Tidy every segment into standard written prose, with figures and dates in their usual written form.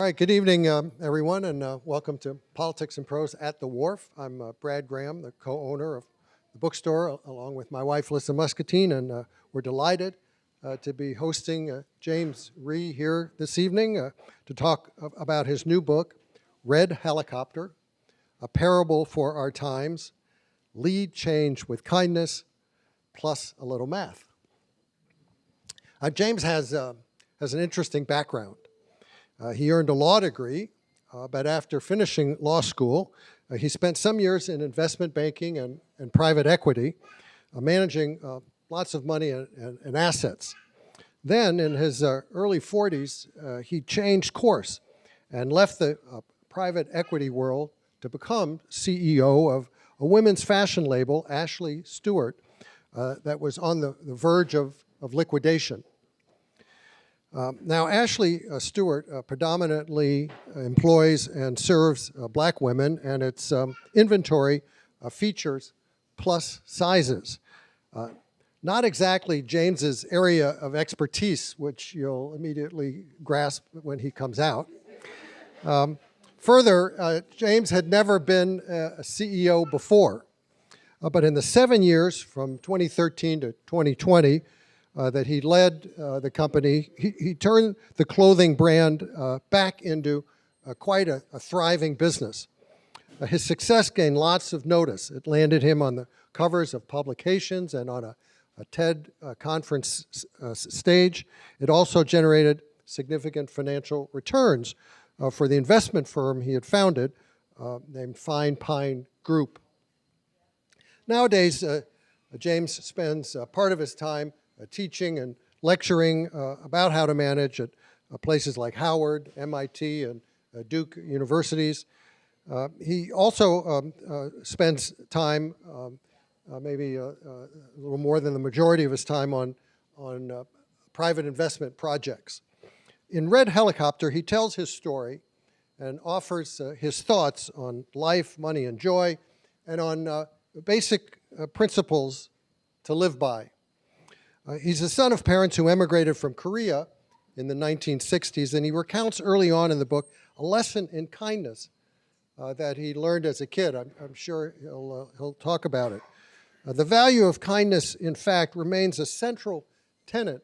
All right, good evening, everyone, and welcome to Politics and Prose at the Wharf. I'm Brad Graham, the co-owner of the bookstore, along with my wife, Lisa Muscatine, and we're delighted to be hosting James Rhee here this evening to talk about his new book, Red Helicopter, A Parable for Our Times, Lead Change with Kindness, plus a little math. James has an interesting background. He earned a law degree, but after finishing law school, he spent some years in investment banking and private equity, managing lots of money and assets. Then, in his early 40s, he changed course and left the private equity world to become CEO of a women's fashion label, Ashley Stewart, that was on the verge of liquidation. Now, Ashley Stewart predominantly employs and serves black women, and its inventory features plus sizes. Not exactly James's area of expertise, which you'll immediately grasp when he comes out. Further, James had never been a CEO before, but in the 7 years from 2013 to 2020, that he led the company, he turned the clothing brand back into quite a thriving business. His success gained lots of notice. It landed him on the covers of publications and on a TED conference stage. It also generated significant financial returns for the investment firm he had founded named Fine Pine Group. Nowadays, James spends part of his time teaching and lecturing about how to manage at places like Howard, MIT, and Duke universities. He also spends time, maybe a little more than the majority of his time, on private investment projects. In Red Helicopter, he tells his story and offers his thoughts on life, money, and joy, and on basic principles to live by. He's the son of parents who emigrated from Korea in the 1960s, and he recounts early on in the book a lesson in kindness that he learned as a kid. I'm sure he'll talk about it. The value of kindness, in fact, remains a central tenet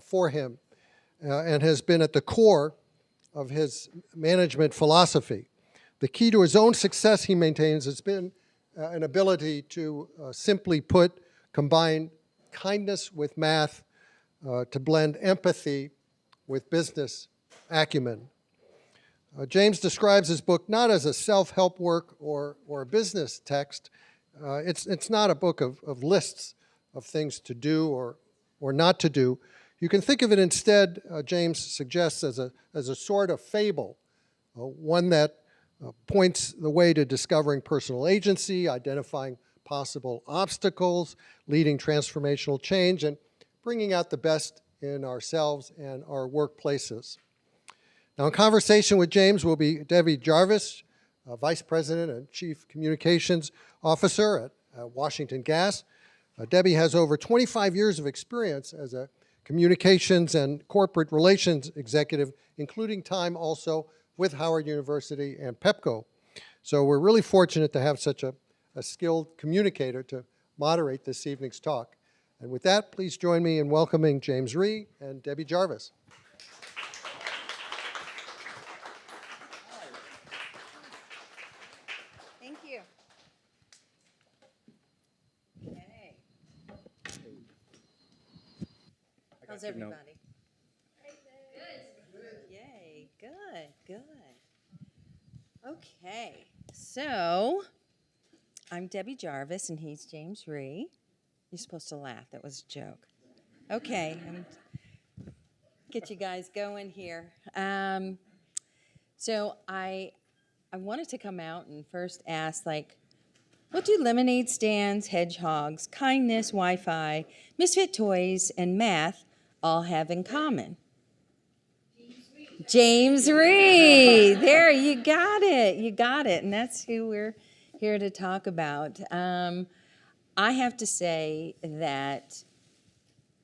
for him and has been at the core of his management philosophy. The key to his own success, he maintains, has been an ability to simply put, combine kindness with math, to blend empathy with business acumen. James describes his book not as a self-help work or a business text. It's not a book of lists of things to do or not to do. You can think of it instead, James suggests, as a sort of fable, one that points the way to discovering personal agency, identifying possible obstacles, leading transformational change, and bringing out the best in ourselves and our workplaces. Now, in conversation with James will be Debbi Jarvis, Vice President and Chief Communications Officer at Washington Gas. Debbi has over 25 years of experience as a communications and corporate relations executive, including time also with Howard University and Pepco. So we're really fortunate to have such a skilled communicator to moderate this evening's talk. And with that, please join me in welcoming James Rhee and Debbi Jarvis. Thank you. Okay. How's everybody? Good. Yay, good. Okay, so I'm Debbi Jarvis, and he's James Rhee. You're supposed to laugh. That was a joke. Okay, get you guys going here. So I wanted to come out and first ask, what do lemonade stands, hedgehogs, kindness, Wi-Fi, misfit toys, and math all have in common? James Rhee. There, you got it. And that's who we're here to talk about. I have to say that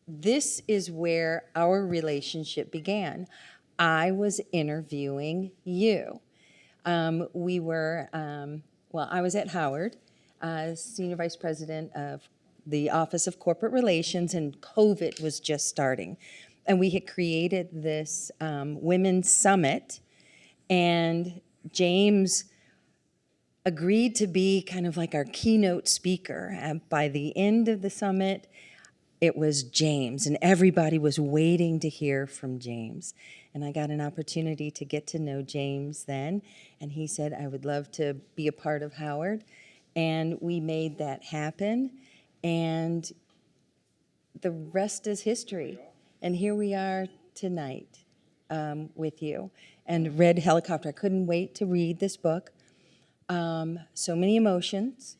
this is where our relationship began. I was interviewing you. We were, well, I was at Howard, Senior Vice President of the Office of Corporate Relations, and COVID was just starting. And we had created this Women's Summit, and James agreed to be kind of like our keynote speaker. And by the end of the summit, it was James, and everybody was waiting to hear from James. And I got an opportunity to get to know James then, and he said, I would love to be a part of Howard. And we made that happen, and the rest is history. And here we are tonight with you. And Red Helicopter, I couldn't wait to read this book. So many emotions.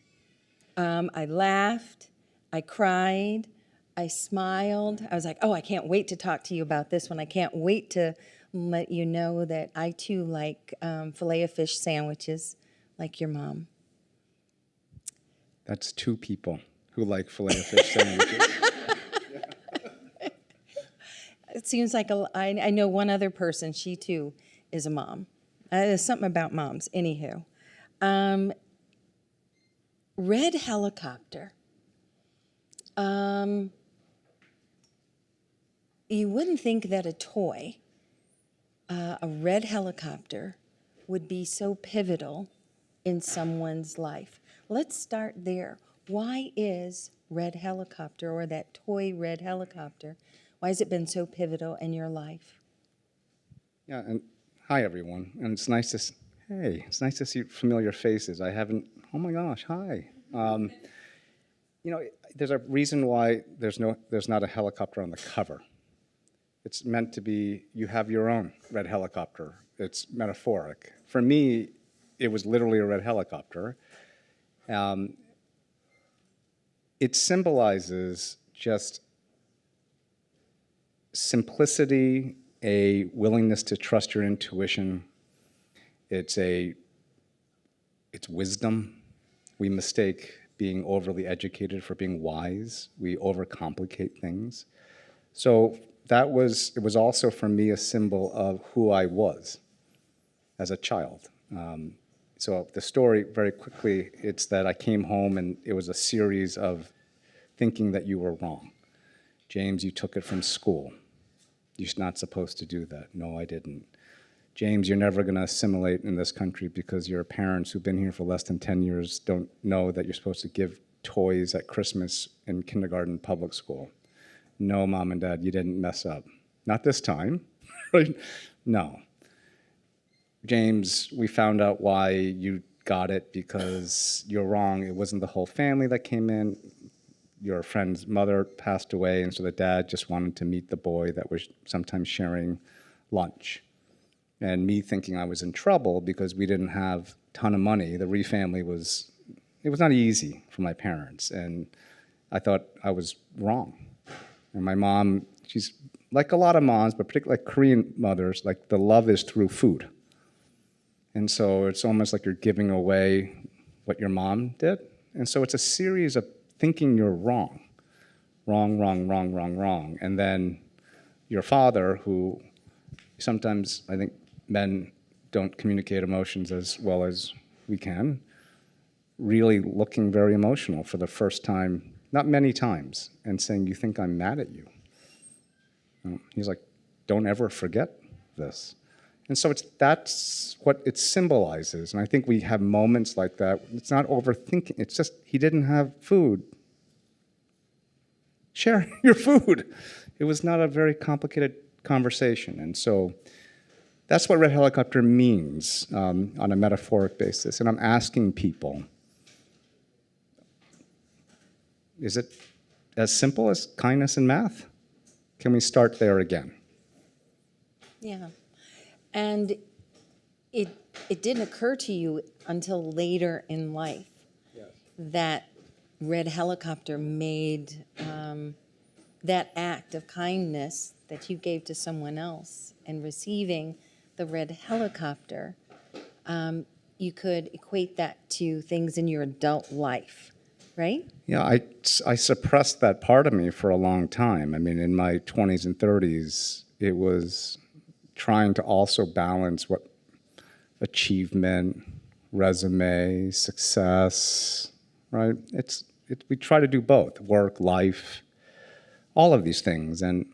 I laughed, I cried, I smiled. I was like, oh, I can't wait to talk to you about this one. I can't wait to let you know that I too like filet of fish sandwiches like your mom. That's two people who like filet of fish sandwiches. It seems like I know one other person, she too is a mom. There's something about moms. Anywho. Red Helicopter. You wouldn't think that a toy, a red helicopter, would be so pivotal in someone's life. Let's start there. Why is Red Helicopter, or that toy Red Helicopter, why has it been so pivotal in your life? Yeah, and hi everyone. And it's nice to it's nice to see familiar faces. I haven't. Oh my gosh, hi. You know, there's a reason why there's not a helicopter on the cover. It's meant to be, you have your own red helicopter. It's metaphoric. For me, it was literally a red helicopter. It symbolizes just simplicity, a willingness to trust your intuition. It's wisdom. We mistake being overly educated for being wise. We overcomplicate things. So it was also for me a symbol of who I was as a child. So the story, very quickly, it's that I came home and it was a series of thinking that you were wrong. James, you took it from school. You're not supposed to do that. No, I didn't. James, you're never going to assimilate in this country because your parents who've been here for less than 10 years don't know that you're supposed to give toys at Christmas in kindergarten public school. No, Mom and Dad, you didn't mess up. Not this time, right? No. James, we found out why you got it because you're wrong. It wasn't the whole family that came in. Your friend's mother passed away, and so the dad just wanted to meet the boy that was sometimes sharing lunch. And me thinking I was in trouble because we didn't have a ton of money. The Rhee family it was not easy for my parents, and I thought I was wrong. And my mom, she's like a lot of moms, but particularly like Korean mothers, like the love is through food. And so it's almost like you're giving away what your mom did. And so it's a series of thinking you're wrong. Wrong, wrong, wrong, wrong, wrong. And then your father, who sometimes I think men don't communicate emotions as well as we can, really looking very emotional for the first time, not many times, and saying, you think I'm mad at you? He's like, don't ever forget this. And so that's what it symbolizes. And I think we have moments like that. It's not overthinking. It's just he didn't have food. Share your food. It was not a very complicated conversation. And so that's what Red Helicopter means on a metaphoric basis. And I'm asking people, is it as simple as kindness in math? Can we start there again? Yeah. And it didn't occur to you until later in life that Red Helicopter made that act of kindness that you gave to someone else, and receiving the Red Helicopter, you could equate that to things in your adult life, right? Yeah, I suppressed that part of me for a long time. I mean, in my 20s and 30s, it was trying to also balance what achievement, resume, success, right? We try to do both, work, life, all of these things. And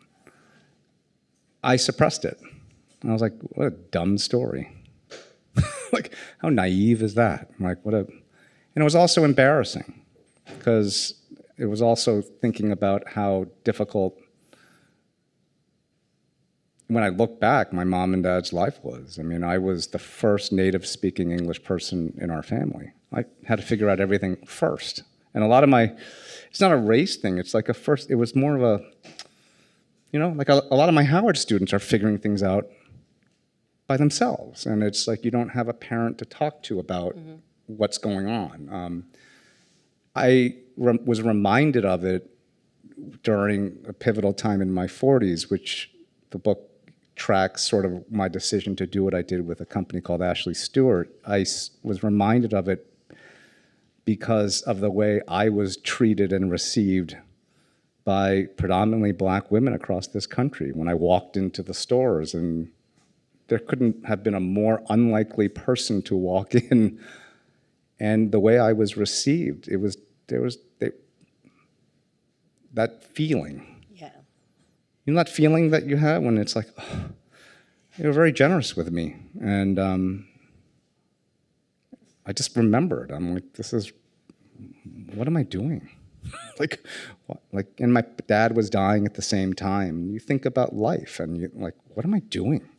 I suppressed it. And I was like, what a dumb story. Like, how naive is that? Like, and it was also embarrassing because it was also thinking about how difficult, when I look back, my mom and dad's life was. I mean, I was the first native speaking English person in our family. I had to figure out everything first. And a lot of it's not a race thing. It's like it was more of a, like a lot of my Howard students are figuring things out by themselves. And it's like you don't have a parent to talk to about what's going on. I was reminded of it during a pivotal time in my 40s, which the book tracks sort of my decision to do what I did with a company called Ashley Stewart. I was reminded of it because of the way I was treated and received by predominantly black women across this country. When I walked into the stores, and there couldn't have been a more unlikely person to walk in, and the way I was received, that feeling. Yeah. You know that feeling that you have when it's like, oh, they were very generous with me. And I just remembered, I'm like, what am I doing? And my dad was dying at the same time. You think about life and you're like, what am I doing?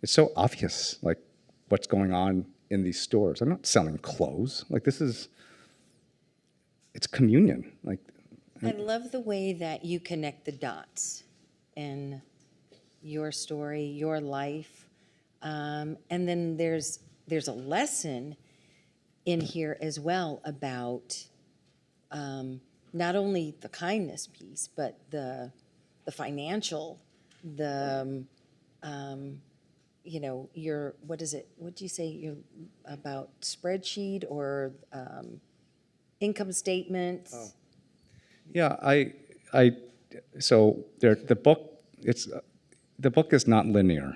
It's so obvious, like what's going on in these stores. I'm not selling clothes. Like it's communion. Like, I love the way that you connect the dots in your story, your life. And then there's a lesson in here as well about not only the kindness piece, but the financial, what is it? What do you say? You're about spreadsheet or income statement? Oh. Yeah, the book is not linear.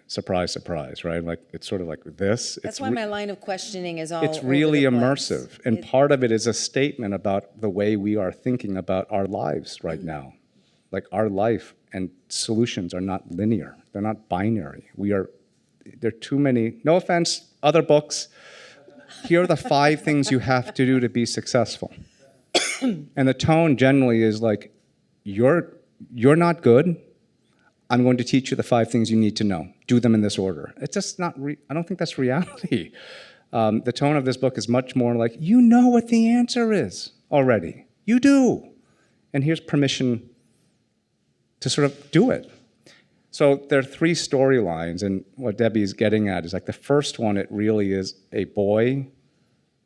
Surprise, surprise, right? Like it's sort of like this. That's why my line of questioning is all It's really over the immersive, place. and part of it is a statement about the way we are thinking about our lives right now. Like our life and solutions are not linear. They're not binary. There are too many, no offense, other books. Here are the 5 things you have to do to be successful. And the tone generally is like, you're not good. I'm going to teach you the 5 things you need to know. Do them in this order. It's just not, I don't think that's reality. The tone of this book is much more like, you know what the answer is already. You do. And here's permission to sort of do it. So there are 3 storylines, and what Debbi is getting at is like the first one, it really is a boy,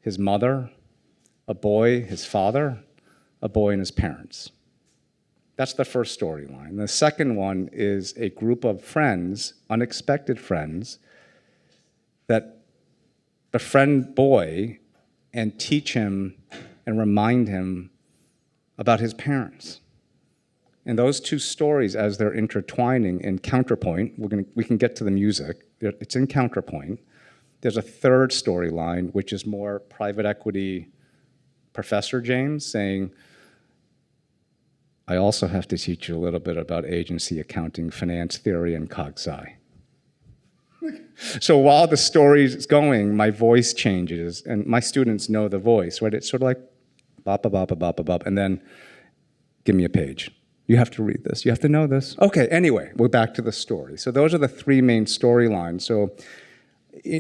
his mother, a boy, his father, a boy, and his parents. That's the first storyline. The second one is a group of friends, unexpected friends, that befriend boy and teach him and remind him about his parents. And those 2 stories, as they're intertwining in counterpoint, we can get to the music. It's in counterpoint. There's a third storyline, which is more private equity Professor James saying, I also have to teach you a little bit about agency, accounting, finance theory, and cog-sci. So while the story is going, my voice changes, and my students know the voice, right? It's sort of like, bop, bop, bop, bop, bop, and then give me a page. You have to read this. You have to know this. Okay, anyway, we're back to the story. So those are the 3 main storylines. So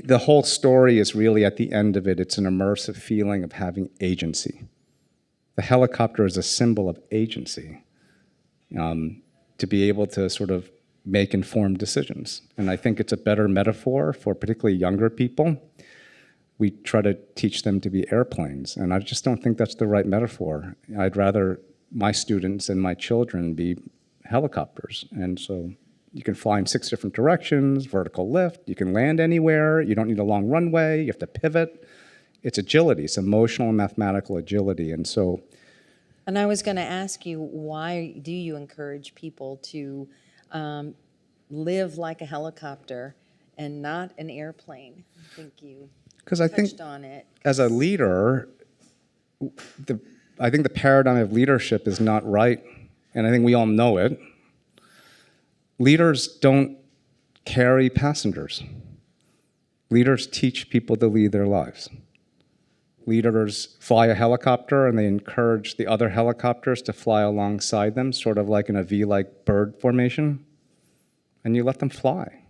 the whole story is really, at the end of it, it's an immersive feeling of having agency. The helicopter is a symbol of agency, to be able to sort of make informed decisions. And I think it's a better metaphor for particularly younger people. We try to teach them to be airplanes, and I just don't think that's the right metaphor. I'd rather my students and my children be helicopters. And so you can fly in 6 different directions, vertical lift, you can land anywhere, you don't need a long runway, you have to pivot. It's agility, it's emotional and mathematical agility. And so. And I was going to ask you, why do you encourage people to live like a helicopter and not an airplane? I think you Because I think touched on it. as a leader, I think the paradigm of leadership is not right, and I think we all know it. Leaders don't carry passengers. Leaders teach people to lead their lives. Leaders fly a helicopter and they encourage the other helicopters to fly alongside them, sort of like in a V-like bird formation, and you let them fly.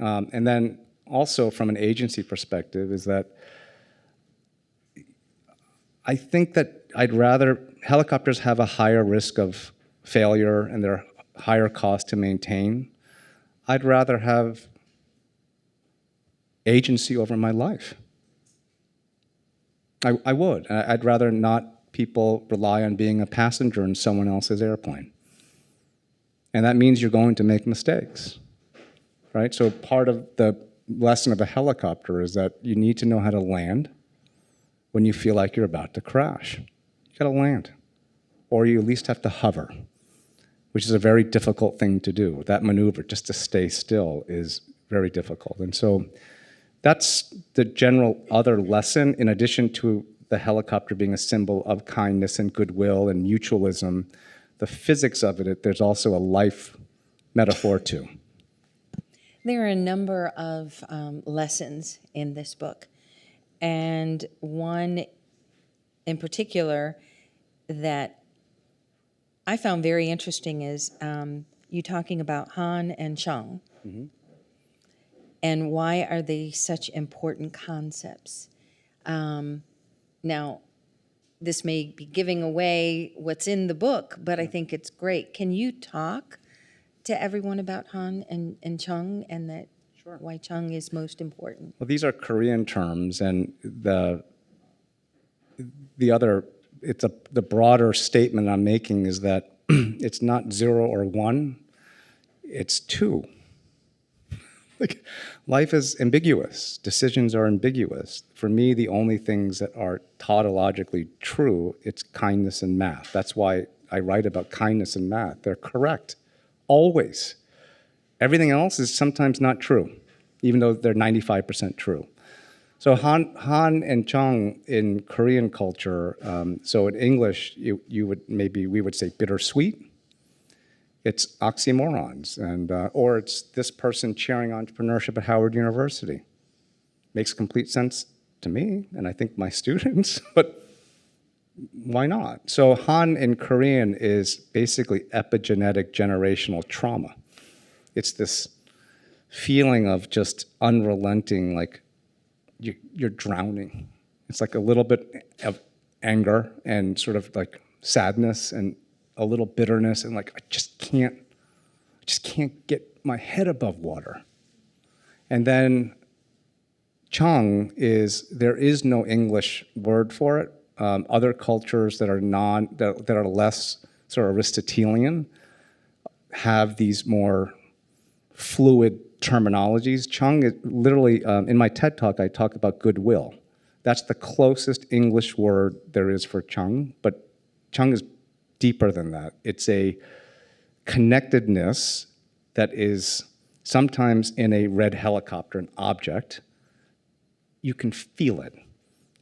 And then also from an agency perspective is that I think that helicopters have a higher risk of failure and they're higher cost to maintain. I'd rather have agency over my life. I would. I'd rather not people rely on being a passenger in someone else's airplane. And that means you're going to make mistakes, right? So part of the lesson of a helicopter is that you need to know how to land when you feel like you're about to crash. You gotta land. Or you at least have to hover, which is a very difficult thing to do. That maneuver, just to stay still, is very difficult. And so that's the general other lesson, in addition to the helicopter being a symbol of kindness and goodwill and mutualism. The physics of it, there's also a life metaphor too. There are a number of lessons in this book, and one in particular that I found very interesting is you talking about Han and Chong. Mm-hmm. And why are they such important concepts? Now, this may be giving away what's in the book, but I think it's great. Can you talk to everyone about Han and Chong and that why Chong is most important? Well, these are Korean terms, and the broader statement I'm making is that it's not 0 or 1, it's 2. Like, life is ambiguous. Decisions are ambiguous. For me, the only things that are tautologically true, it's kindness and math. That's why I write about kindness and math. They're correct, always. Everything else is sometimes not true, even though they're 95% true. So Han and Chong in Korean culture, so in English, we would say bittersweet. It's oxymorons, and or it's this person cheering entrepreneurship at Howard University. Makes complete sense to me, and I think my students, but why not? So Han in Korean is basically epigenetic generational trauma. It's this feeling of just unrelenting, like you're drowning. It's like a little bit of anger and sort of like sadness and a little bitterness, and like I just can't get my head above water. And then Chong there is no English word for it. Other cultures that are less sort of Aristotelian have these more fluid terminologies. Chong is literally, in my TED Talk, I talk about goodwill. That's the closest English word there is for Chong, but Chong is deeper than that. It's a connectedness that is sometimes in a red helicopter, an object. You can feel it.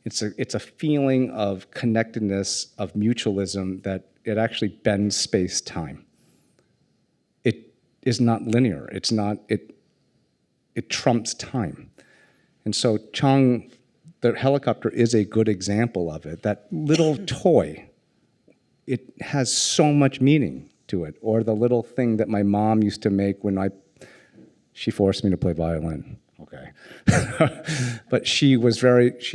It's a feeling of connectedness, of mutualism, that it actually bends space-time. It is not linear. It trumps time. And so Chong, the helicopter, is a good example of it. That little toy, it has so much meaning to it. Or the little thing that my mom used to make when she forced me to play violin. Okay. But she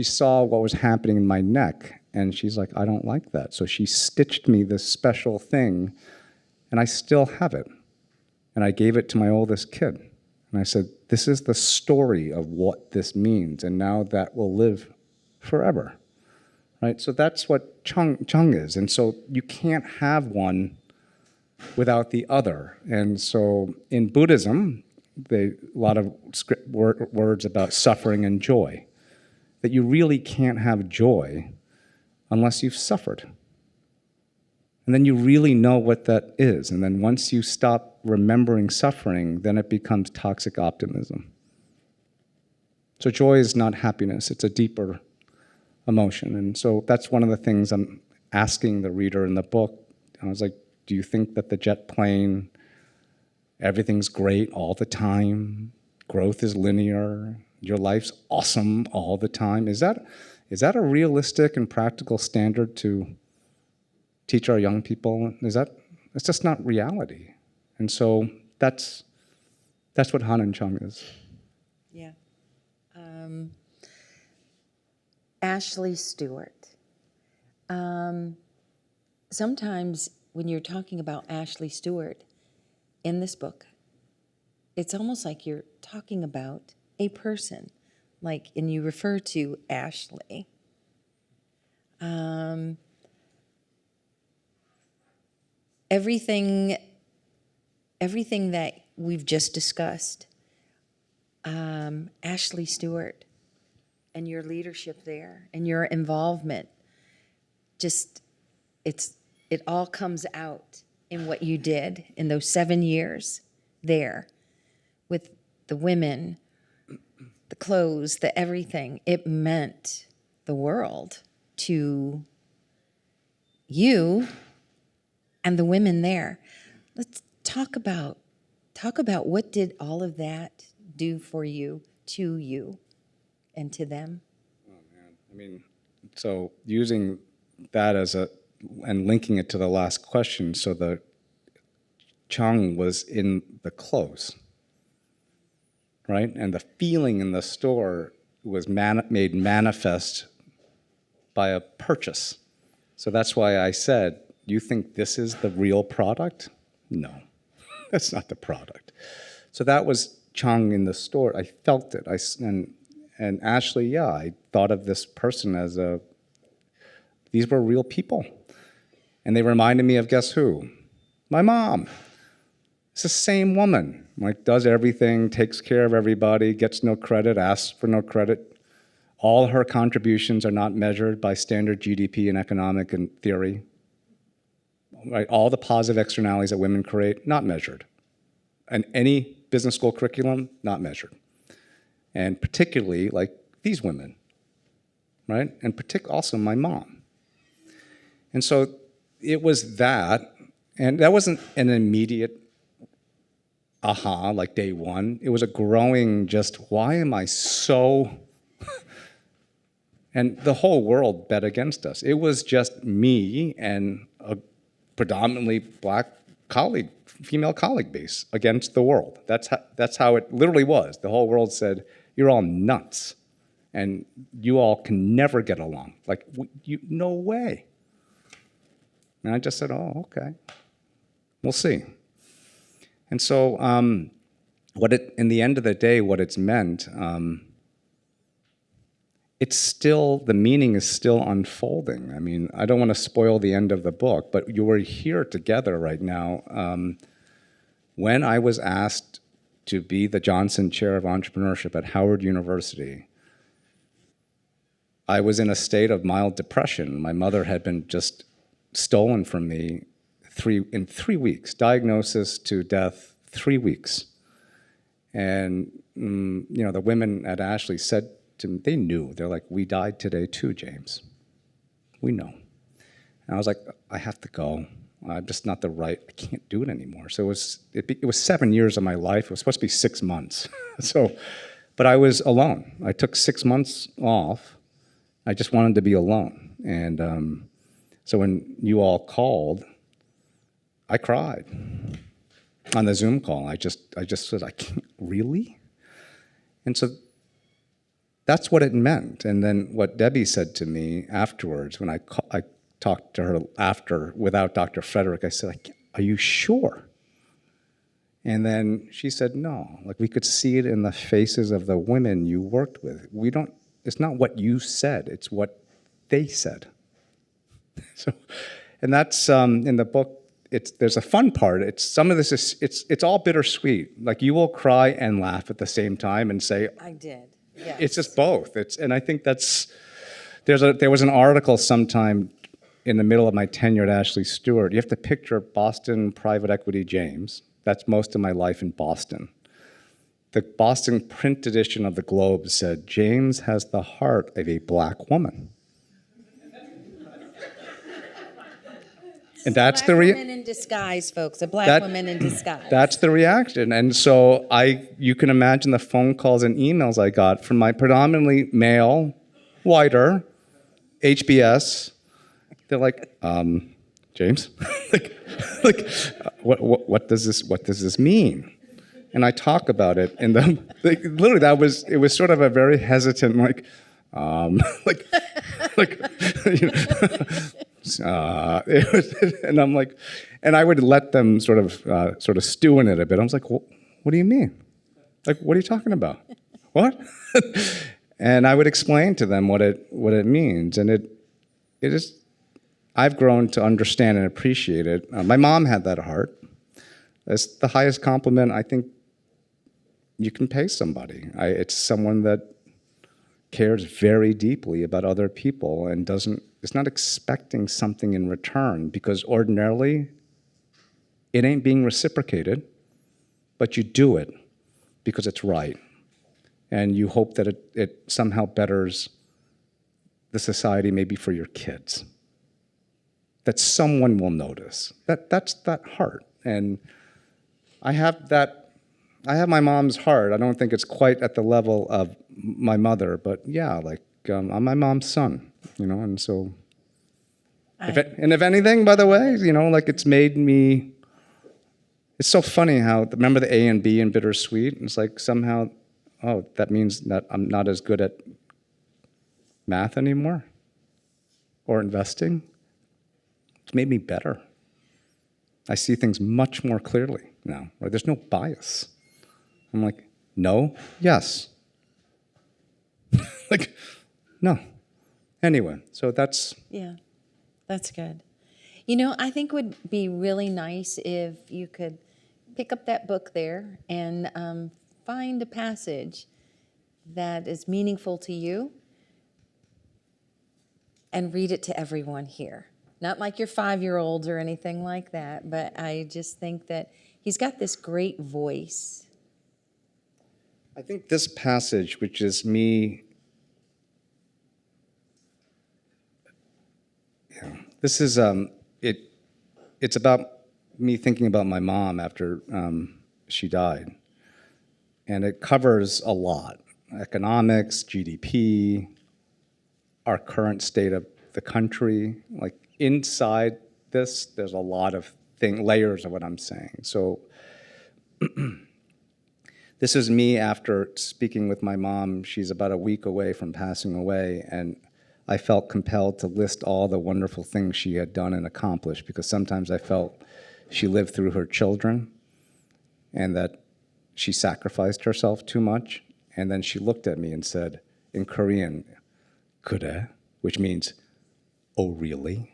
saw what was happening in my neck, and she's like, I don't like that. So she stitched me this special thing, and I still have it. And I gave it to my oldest kid. And I said, this is the story of what this means, and now that will live forever. Right? So that's what Chong is. And so you can't have one without the other. And so in Buddhism, a lot of words about suffering and joy, that you really can't have joy unless you've suffered. And then you really know what that is. And then once you stop remembering suffering, then it becomes toxic optimism. So joy is not happiness, it's a deeper emotion. And so that's one of the things I'm asking the reader in the book. I was like, do you think that the jet plane, everything's great all the time, growth is linear, your life's awesome all the time? Is that a realistic and practical standard to teach our young people? It's just not reality. And so that's what Han and Chong is. Yeah. Ashley Stewart. Sometimes when you're talking about Ashley Stewart in this book, it's almost like you're talking about a person, and you refer to Ashley. Everything that we've just discussed, Ashley Stewart and your leadership there and your involvement, it all comes out in what you did in those 7 years there with the women, the clothes, the everything. It meant the world to you and the women there. Let's talk about what did all of that do for you, to you, and to them? Oh man, I mean, so using that and linking it to the last question, so the Chong was in the clothes, right? And the feeling in the store was made manifest by a purchase. So that's why I said, you think this is the real product? No, that's not the product. So that was Chong in the store. I felt it. And Ashley, yeah, I thought of this person as these were real people. And they reminded me of, guess who? My mom. It's the same woman, does everything, takes care of everybody, gets no credit, asks for no credit. All her contributions are not measured by standard GDP and economic and theory. Right? All the positive externalities that women create, not measured. And any business school curriculum, not measured. And particularly these women, right? And also my mom. And so it was that, and that wasn't an immediate aha, like day one. It was a growing why am I so... And the whole world bet against us. It was just me and a predominantly black female colleague base against the world. That's how it literally was. The whole world said, you're all nuts, and you all can never get along. No way. And I just said, oh, okay, we'll see. And so in the end of the day, what it's meant, the meaning is still unfolding. I mean, I don't want to spoil the end of the book, but you are here together right now. When I was asked to be the Johnson Chair of Entrepreneurship at Howard University, I was in a state of mild depression. My mother had been just stolen from me in 3 weeks, diagnosis to death, 3 weeks. And the women at Ashley said to me, they knew, they're like, we died today too, James. We know. And I was like, I have to go. I'm just not I can't do it anymore. So it was 7 years of my life. It was supposed to be 6 months. But I was alone. I took 6 months off. I just wanted to be alone. And so when you all called, I cried on the Zoom call. I just said, I can't, really? And so that's what it meant. And then what Debbi said to me afterwards, when I talked to her after without Dr. Frederick, I said, are you sure? And then she said, no. We could see it in the faces of the women you worked with. It's not what you said, it's what they said. And that's in the book. There's a fun part. Some of this it's all bittersweet. You will cry and laugh at the same time and say, I did. Yes. It's just both. And I think there was an article sometime in the middle of my tenure at Ashley Stewart. You have to picture Boston private equity James, That's most of my life in Boston. The Boston print edition of the Globe said, James has the heart of a black woman. And that's Black woman in disguise, folks. A black woman in disguise. That's the reaction. And so you can imagine the phone calls and emails I got from my predominantly male, whiter, HBS. They're like, James, what does this mean? And I talk about it, and literally it was sort of a very hesitant, and I'm like, and I would let them sort of stew in it a bit. I was like, well, what do you mean? Like, what are you talking about? What? And I would explain to them what it means, and it is. I've grown to understand and appreciate it. My mom had that heart. That's the highest compliment I think you can pay somebody. It's someone that cares very deeply about other people and is not expecting something in return, because ordinarily it ain't being reciprocated, but you do it because it's right. And you hope that it somehow betters the society, maybe for your kids. That someone will notice. That's that heart. And I have my mom's heart. I don't think it's quite at the level of my mother, but yeah, I'm my mom's son, and so. If anything, by the way, it's made me. It's so funny how, remember the A and B in bittersweet? It's like somehow, that means that I'm not as good at math anymore or investing. It's made me better. I see things much more clearly now. Right? There's no bias. I'm like, no, yes. No. Anyway, so that's... Yeah, that's good. I think it would be really nice if you could pick up that book there and find a passage that is meaningful to you and read it to everyone here. Not like your 5-year-olds or anything like that, but I just think that he's got this great voice. I think this passage, which is me, this is it's about me thinking about my mom after she died, and it covers a lot: economics, GDP, our current state of the country. Like inside this, there's a lot of layers of what I'm saying. So. This is me after speaking with my mom. She's about a week away from passing away, and I felt compelled to list all the wonderful things she had done and accomplished, because sometimes I felt she lived through her children and that she sacrificed herself too much. And then she looked at me and said, in Korean, "Kure," which means, "Oh, really?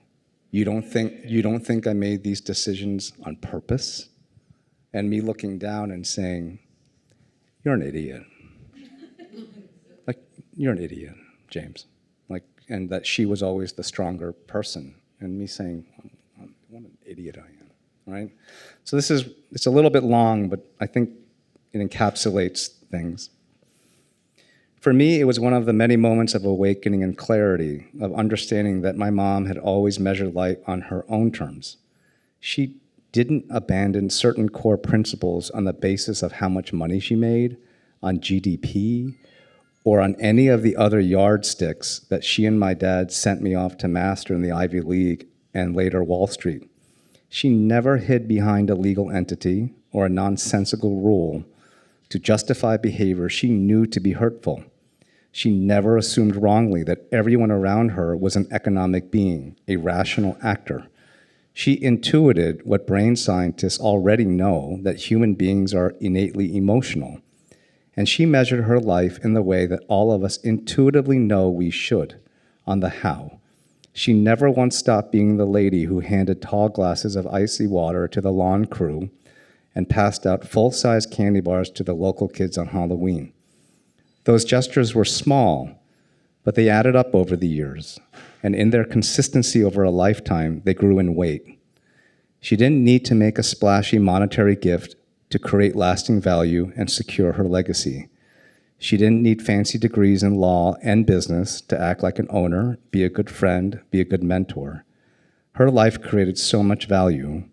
You don't think I made these decisions on purpose?" And me looking down and saying, "You're an idiot." You're an idiot, James. And that she was always the stronger person. And me saying, what an idiot I am, right? So it's a little bit long, but I think it encapsulates things. For me, it was one of the many moments of awakening and clarity, of understanding that my mom had always measured life on her own terms. She didn't abandon certain core principles on the basis of how much money she made, on GDP, or on any of the other yardsticks that she and my dad sent me off to master in the Ivy League and later Wall Street. She never hid behind a legal entity or a nonsensical rule to justify behavior she knew to be hurtful. She never assumed wrongly that everyone around her was an economic being, a rational actor. She intuited what brain scientists already know, that human beings are innately emotional. And she measured her life in the way that all of us intuitively know we should, on the how. She never once stopped being the lady who handed tall glasses of icy water to the lawn crew and passed out full-size candy bars to the local kids on Halloween. Those gestures were small, but they added up over the years, and in their consistency over a lifetime, they grew in weight. She didn't need to make a splashy monetary gift to create lasting value and secure her legacy. She didn't need fancy degrees in law and business to act like an owner, be a good friend, be a good mentor. Her life created so much value.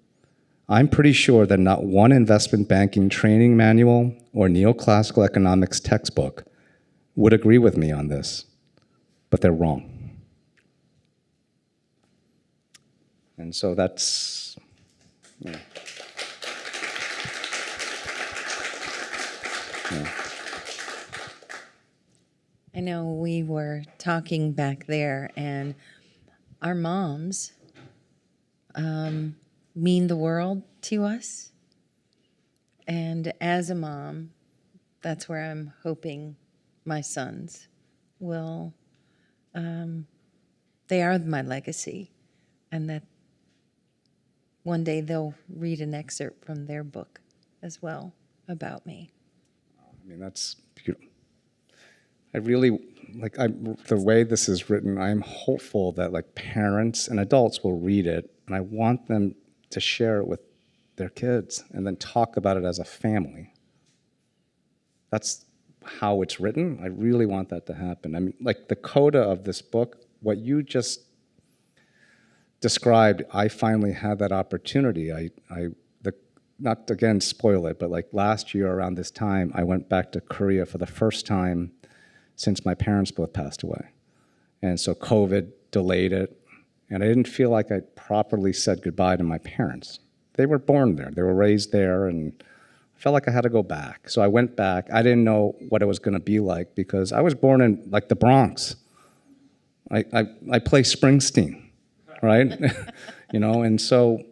I'm pretty sure that not one investment banking training manual or neoclassical economics textbook would agree with me on this, but they're wrong. And so that's, yeah. Yeah. I know we were talking back there, and our moms mean the world to us. And as a mom, that's where I'm hoping my sons will, they are my legacy, and that one day they'll read an excerpt from their book as well about me. I mean, that's beautiful. I really, the way this is written, I'm hopeful that like parents and adults will read it, and I want them to share it with their kids and then talk about it as a family. That's how it's written. I really want that to happen. I mean, like the coda of this book, what you just described, I finally had that opportunity. Not to again spoil it, but like last year around this time, I went back to Korea for the first time since my parents both passed away. And so COVID delayed it, and I didn't feel like I properly said goodbye to my parents. They were born there, they were raised there, and I felt like I had to go back. So I went back. I didn't know what it was gonna be like because I was born in like the Bronx. I play Springsteen, right? You know, and so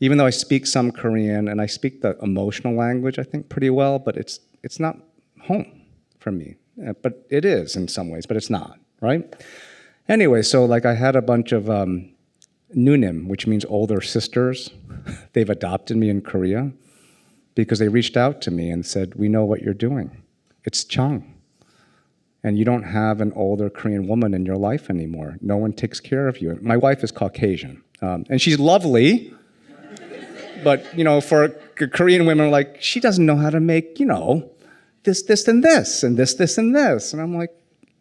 even though I speak some Korean and I speak the emotional language, I think pretty well, but it's not home for me. But it is in some ways, but it's not, right? Anyway, so like I had a bunch of nunim, which means older sisters. They've adopted me in Korea because they reached out to me and said, we know what you're doing. It's Chong. And you don't have an older Korean woman in your life anymore. No one takes care of you. My wife is Caucasian, and she's lovely, but you know, for Korean women, like, she doesn't know how to make, you know, this, and this, and this, and this. And I'm like,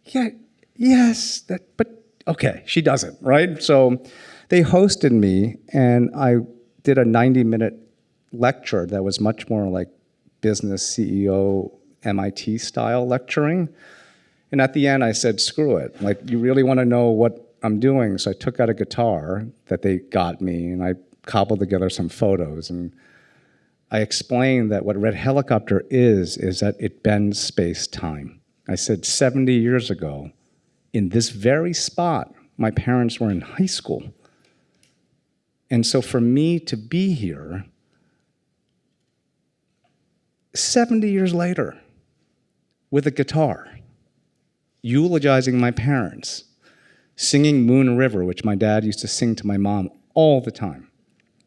yeah, yes, but okay, she doesn't, right? So they hosted me, and I did a 90-minute lecture that was much more like business CEO, MIT style lecturing. And at the end, I said, screw it. Like, you really want to know what I'm doing? So I took out a guitar that they got me, and I cobbled together some photos. And I explained that what Red Helicopter is that it bends space-time. I said 70 years ago, in this very spot, my parents were in high school. And so for me to be here 70 years later with a guitar, eulogizing my parents, singing Moon River, which my dad used to sing to my mom all the time,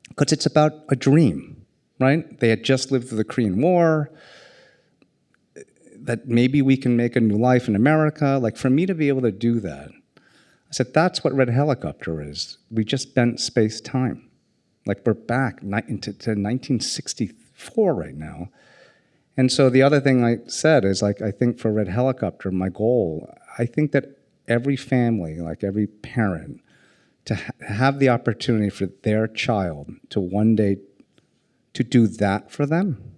because it's about a dream, right? They had just lived through the Korean War, that maybe we can make a new life in America. Like, for me to be able to do that, I said, that's what Red Helicopter is. We just bent space-time. Like, we're back to 1964 right now. And so the other thing I said is, like, I think for Red Helicopter, my goal, I think that every family, like every parent, to have the opportunity for their child to one day to do that for them,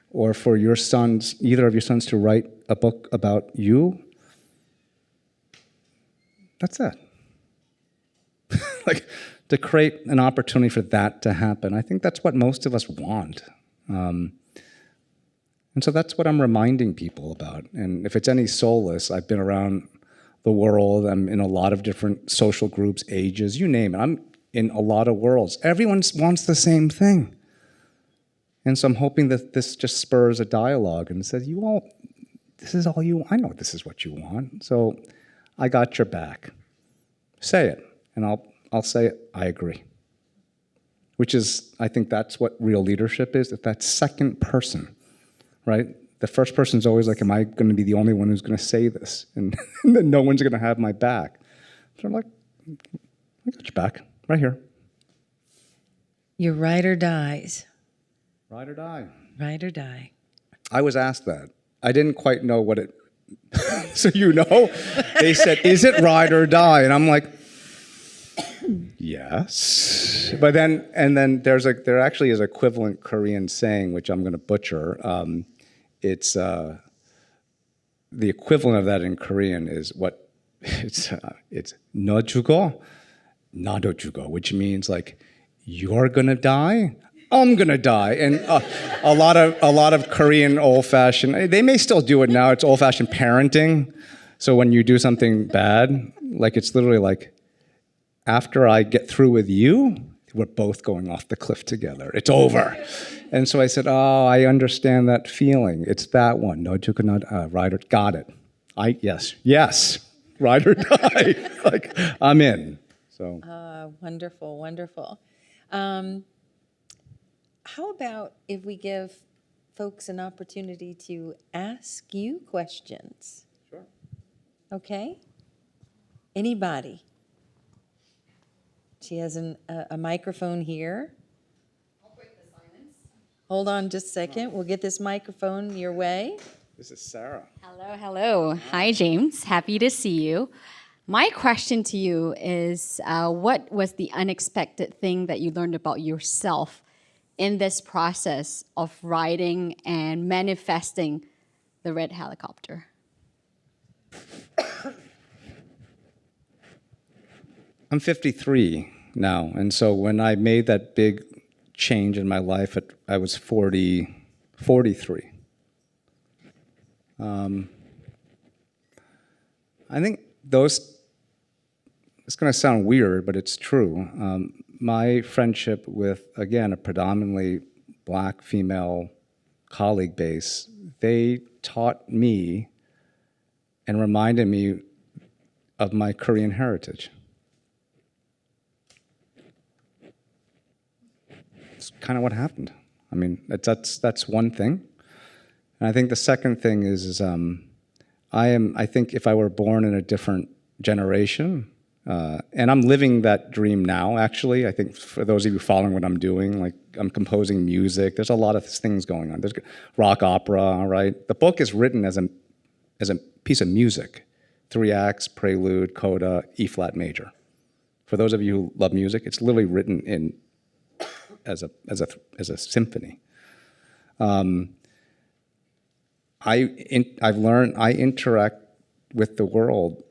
or for your sons, either of your sons, to write a book about you, that's it. Like, to create an opportunity for that to happen. I think that's what most of us want. And so that's what I'm reminding people about. And if it's any solace, I've been around the world. I'm in a lot of different social groups, ages, you name it. I'm in a lot of worlds. Everyone wants the same thing. And so I'm hoping that this just spurs a dialogue and says, you all, this is all you, I know this is what you want. So I got your back. Say it. And I'll say it, I agree. Which is, I think that's what real leadership is, that second person, right? The first person's always like, am I going to be the only one who's going to say this? And then no one's going to have my back. So I'm like, I got your back, right here. Your ride or dies. Ride or die. Ride or die. I was asked that. I didn't quite know what it. So they said, "Is it ride or die?" And I'm like, "Yes." But then there actually is equivalent Korean saying, which I'm going to butcher. It's the equivalent of that in Korean is what it's no jugo, 나도 jugo, which means like you're gonna die, I'm gonna die. And a lot of Korean old-fashioned, they may still do it now, it's old-fashioned parenting. So when you do something bad, like it's literally like, after I get through with you, we're both going off the cliff together. It's over. And so I said, oh, I understand that feeling. It's that one. No, you could not, ride or, got it. Yes, ride or die. Like, I'm in. So. Wonderful, wonderful. How about if we give folks an opportunity to ask you questions? Sure. Okay? Anybody? She has a microphone here. I'll break the silence. Hold on just a second. We'll get this microphone your way. This is Sarah. Hello, hello. Hi, James. Happy to see you. My question to you is, what was the unexpected thing that you learned about yourself in this process of writing and manifesting the red helicopter? I'm 53 now, and so when I made that big change in my life, I was 43. I think it's going to sound weird, but it's true. My friendship with, again, a predominantly Black female colleague base, they taught me and reminded me of my Korean heritage. It's kind of what happened. I mean, that's one thing. And I think the second thing is I think if I were born in a different generation, and I'm living that dream now, actually. I think for those of you following what I'm doing, like I'm composing music. There's a lot of things going on. There's rock opera, right? The book is written as a piece of music. 3 acts, prelude, coda, E-flat major. For those of you who love music, it's literally written as a symphony. I've learned I interact with the world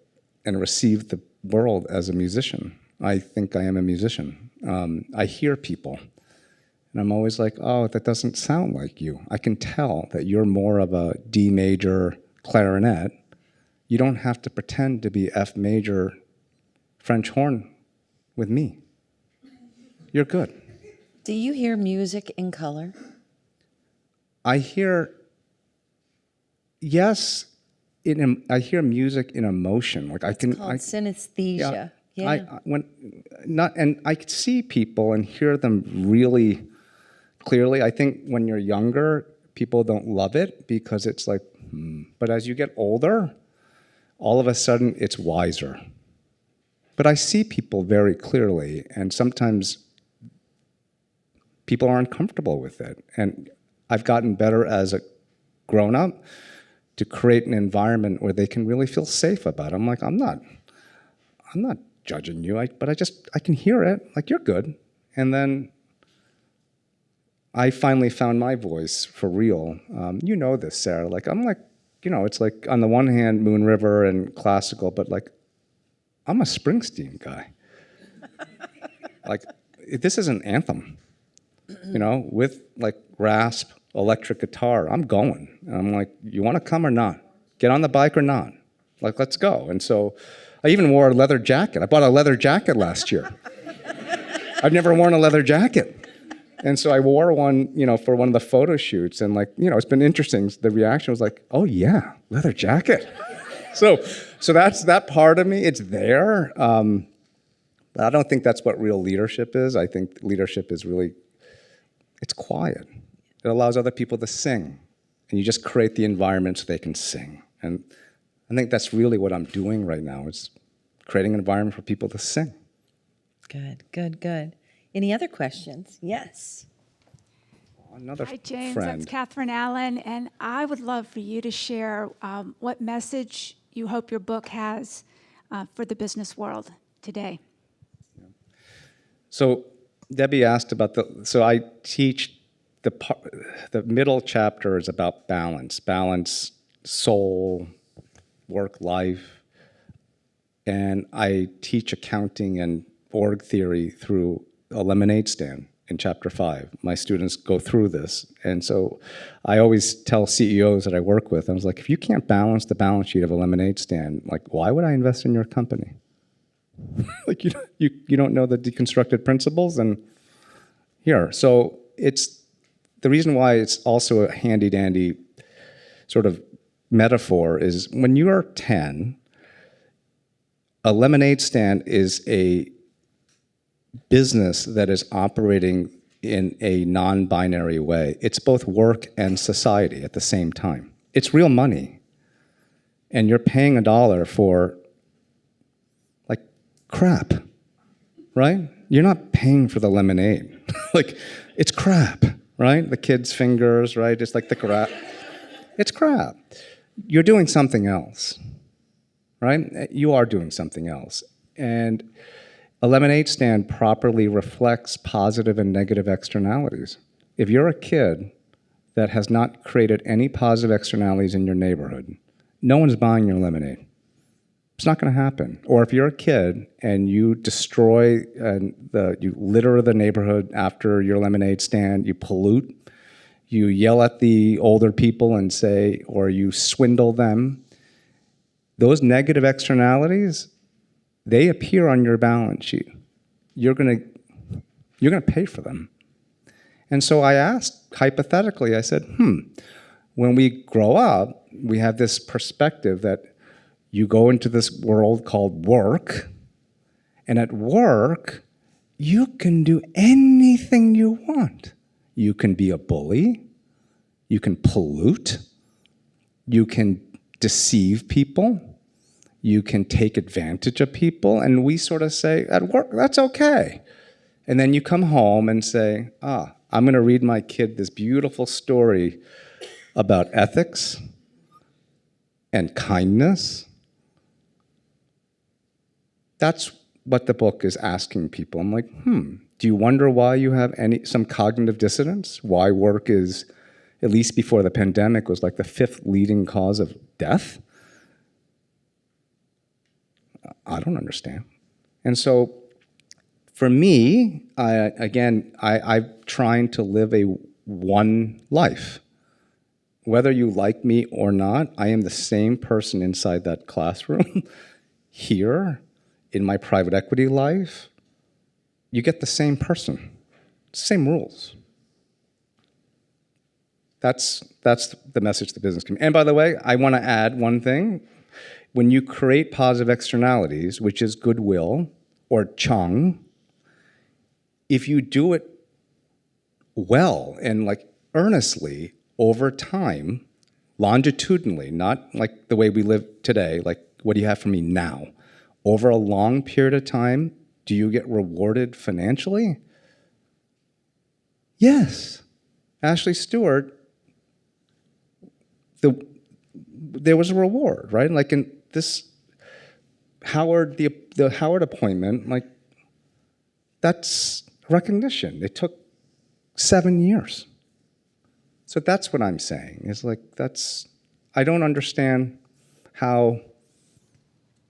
and receive the world as a musician. I think I am a musician. I hear people, and I'm always like, oh, that doesn't sound like you. I can tell that you're more of a D major clarinet. You don't have to pretend to be F major French horn with me. You're good. Do you hear music in color? I hear, yes, I hear music in emotion. Like I can, Called synesthesia. Yeah. And I could see people and hear them really clearly. I think when you're younger, people don't love it because it's like, But as you get older, all of a sudden it's wiser. But I see people very clearly, and sometimes people are uncomfortable with it. And I've gotten better as a grown-up to create an environment where they can really feel safe about it. I'm like, I'm not judging you, but I can hear it, like, you're good. And then I finally found my voice for real. You know this, Sarah. Like, I'm like, it's like, on the one hand, Moon River and classical, but like, I'm a Springsteen guy. Like, this is an anthem, with like rasp, electric guitar. I'm going. And I'm like, you want to come or not? Get on the bike or not? Like, let's go. And so I even wore a leather jacket. I bought a leather jacket last year. I've never worn a leather jacket. And so I wore one, for one of the photo shoots. And like, it's been interesting. The reaction was like, oh yeah, leather jacket. So that's that part of me. It's there. But I don't think that's what real leadership is. I think leadership is really, it's quiet. It allows other people to sing. And you just create the environment so they can sing. And I think that's really what I'm doing right now, is creating an environment for people to sing. Good, good, good. Any other questions? Yes. Another Hi, James. friend. That's Catherine Allen, and I would love for you to share what message you hope your book has for the business world today. So Debbie asked about so I teach the middle chapter is about balance, soul, work, life, and I teach accounting and org theory through a lemonade stand in chapter 5. My students go through this, and so I always tell CEOs that I work with, I was like, if you can't balance the balance sheet of a lemonade stand, like, why would I invest in your company? Like, you don't know the deconstructed principles, and here. So it's the reason why it's also a handy-dandy sort of metaphor is when you are 10, a lemonade stand is a business that is operating in a non-binary way. It's both work and society at the same time. It's real money. And you're paying $1 for, like, crap, right? You're not paying for the lemonade. Like, it's crap, right? The kids' fingers, right? It's like the crap. It's crap. You're doing something else, right? You are doing something else. And a lemonade stand properly reflects positive and negative externalities. If you're a kid that has not created any positive externalities in your neighborhood, no one's buying your lemonade. It's not going to happen. Or if you're a kid and you destroy, you litter the neighborhood after your lemonade stand, you pollute, you yell at the older people and say, or you swindle them, those negative externalities, they appear on your balance sheet. You're gonna pay for them. And so I asked, hypothetically, I said, when we grow up, we have this perspective that you go into this world called work, and at work, you can do anything you want. You can be a bully, you can pollute, you can deceive people, you can take advantage of people, and we sort of say, at work, that's okay. And then you come home and say, I'm gonna read my kid this beautiful story about ethics and kindness. That's what the book is asking people. I'm like, do you wonder why you have some cognitive dissonance? Why work is, at least before the pandemic, was like the 5th leading cause of death? I don't understand. And so for me, I'm trying to live a one life. Whether you like me or not, I am the same person inside that classroom. Here, in my private equity life, you get the same person, same rules. That's the message to business community. And by the way, I want to add one thing. When you create positive externalities, which is goodwill or Chong, if you do it well and like earnestly over time, longitudinally, not like the way we live today, like what do you have for me now? Over a long period of time, do you get rewarded financially? Yes. Ashley Stewart, there was a reward, right? Like in this Howard, the Howard appointment, like that's recognition. It took 7 years. So that's what I'm saying. Is like I don't understand how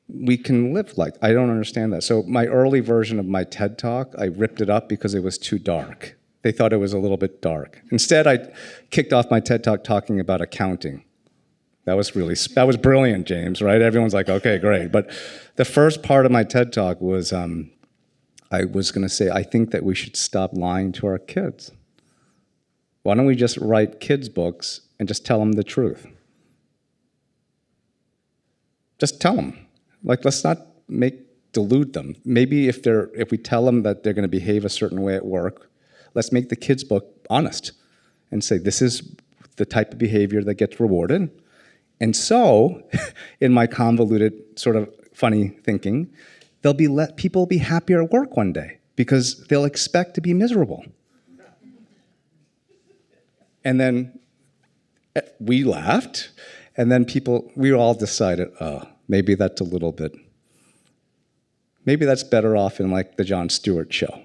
we can live like, I don't understand that. So my early version of my TED Talk, I ripped it up because it was too dark. They thought it was a little bit dark. Instead, I kicked off my TED Talk talking about accounting. That was brilliant, James, right? Everyone's like, okay, great. But the first part of my TED Talk was, I was gonna say, I think that we should stop lying to our kids. Why don't we just write kids' books and just tell them the truth? Just tell them. Like, let's not delude them. Maybe if we tell them that they're gonna behave a certain way at work, let's make the kids' book honest and say, this is the type of behavior that gets rewarded. And so, in my convoluted sort of funny thinking, people will be happier at work one day because they'll expect to be miserable. And then we laughed, and then we all decided, oh, maybe that's a little bit, maybe that's better off in like the Jon Stewart show,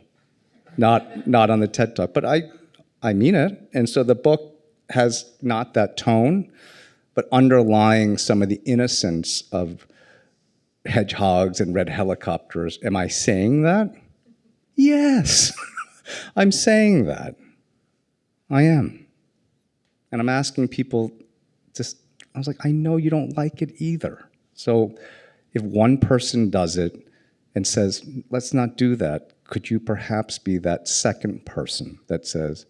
not on the TED Talk. But I mean it. And so the book has not that tone, but underlying some of the innocence of hedgehogs and red helicopters. Am I saying that? Yes, I'm saying that. I am. And I'm asking people, I was like, I know you don't like it either. So if one person does it and says, let's not do that, could you perhaps be that second person that says,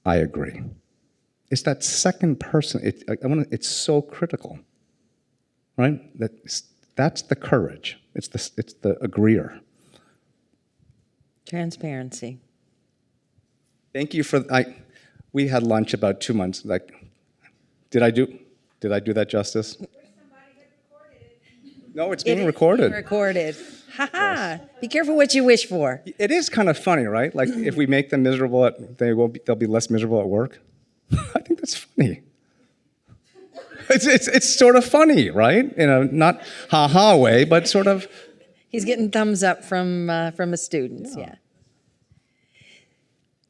I agree? It's that second person. It's so critical, right? That's the courage. It's the agreeer. Transparency. Thank you for. We had lunch about 2 months. Like, did I do that justice? No, it's being recorded. Being recorded. Ha ha. Be careful what you wish for. It is kind of funny, right? Like, if we make them miserable they'll be less miserable at work. I think that's funny. It's sort of funny, right? In a not ha-ha way, but sort of. He's getting thumbs up from his students, yeah.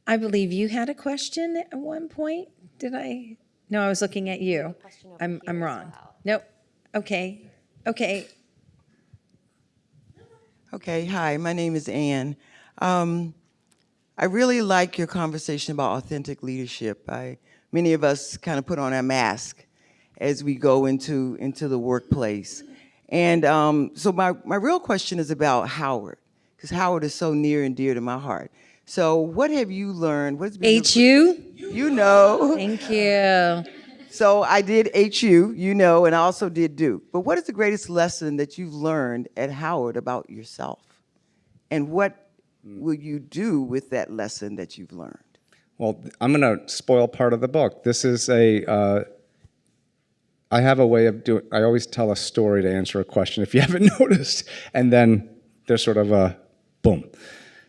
I believe you had a question at one point. Did I? No, I was looking at you. I'm wrong. Nope. Okay. Okay, hi, my name is Ann. I really like your conversation about authentic leadership. Many of us kind of put on our mask as we go into the workplace. And so my real question is about Howard, because Howard is so near and dear to my heart. So what have you learned? What's been HU? You know. Thank you. So I did HU, you know, and I also did Duke. But what is the greatest lesson that you've learned at Howard about yourself? And what will you do with that lesson that you've learned? Well, I'm going to spoil part of the book. This is I have a way of doing, I always tell a story to answer a question if you haven't noticed, and then there's sort of a boom.